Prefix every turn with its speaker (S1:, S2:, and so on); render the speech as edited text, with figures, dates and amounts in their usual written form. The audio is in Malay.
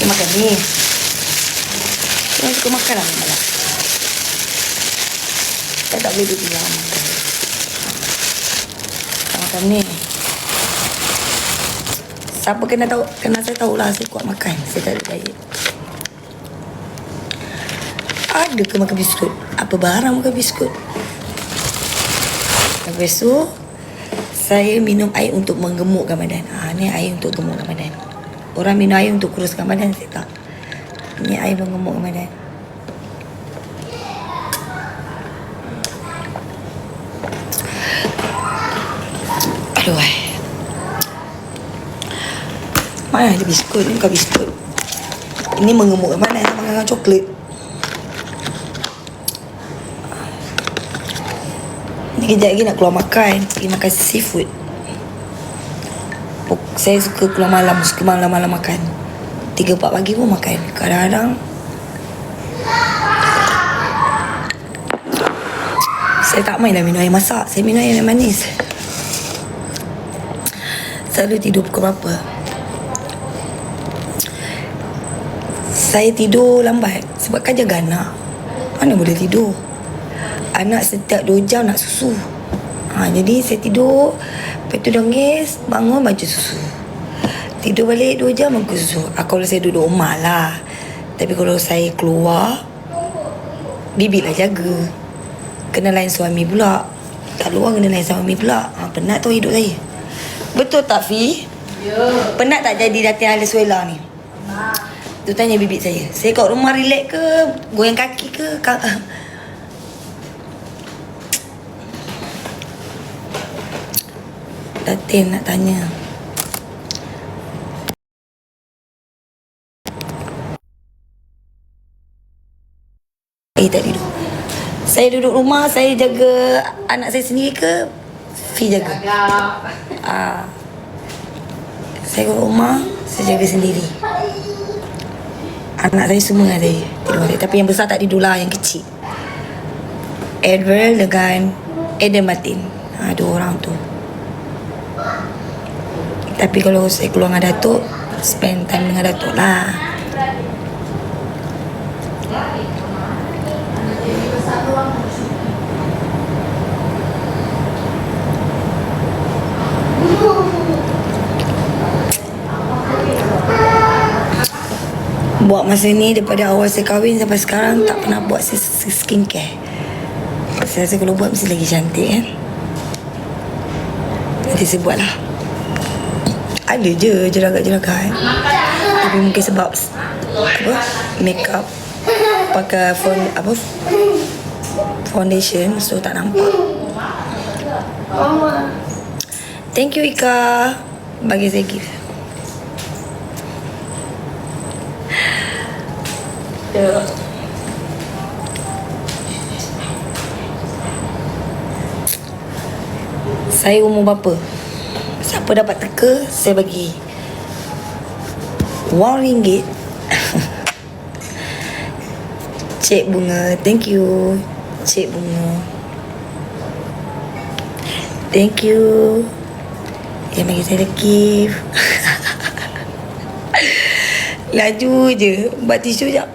S1: Kita makan ni. Kita suka makan lah malam. Saya tak boleh duduk dalam makan. Kita makan ni. Siapa kena tahu, kena saya tahulah saya kuat makan. Saya tak ada diet. Ada ke makan biskut? Apa barang makan biskut? Lepas tu saya minum air untuk menggemukkan badan. Ni air untuk gemukkan badan. Orang minum air untuk kuruskan badan, saya tak. Ni air menggemukkan badan. Aduh. Mana ada biskut? Ni bukan biskut. Ini menggemukkan badan. Saya makan dengan coklat. Ni kejap lagi nak keluar makan. Pergi makan seafood. Saya suka keluar malam. Suka malam-malam makan. 3-4 pagi pun makan. Kadang-kadang saya tak main dah minum air masak. Saya minum air manis. Selalu tidur pukul berapa? Saya tidur lambat sebab kan jaga anak. Mana boleh tidur? Anak setiap 2 jam nak susu. Jadi saya tidur. Lepas tu dongis, bangun baju susu. Tidur balik 2 jam baju susu. Kalau saya duduk rumah lah. Tapi kalau saya keluar, bibi lah jaga. Kena lain suami pula. Kat luar kena lain suami pula. Penat tu hidup saya. Betul tak, Fi?
S2: Ya.
S1: Penat tak jadi latihan Venezuela ni? Tu tanya bibik saya. Saya kat rumah relax ke? Goyang kaki ke? Datin nak tanya. Tak tidur. Saya duduk rumah, saya jaga anak saya sendiri ke? Fi jaga? Saya kat rumah, saya jaga sendiri. Anak saya semua dengan saya tidur balik. Tapi yang besar tak tidur lah, yang kecil. Edward dengan Eden Martin. 2 orang tu. Tapi kalau saya keluar dengan Datuk, spend time dengan Datuk lah. Buat masa ni daripada awal saya kahwin sampai sekarang tak pernah buat skincare. Saya rasa kalau buat mesti lagi cantik kan. Nanti saya buat lah. Ada je jeragat-jeragat. Tapi mungkin sebab make up pakai foundation, so tak nampak. Thank you Ika bagi saya gift. Saya umur berapa? Siapa dapat teka, saya bagi RM1. Cik Bunga, thank you. Cik Bunga, thank you. Yang bagi saya gift. Laju je. Buat tisu jap.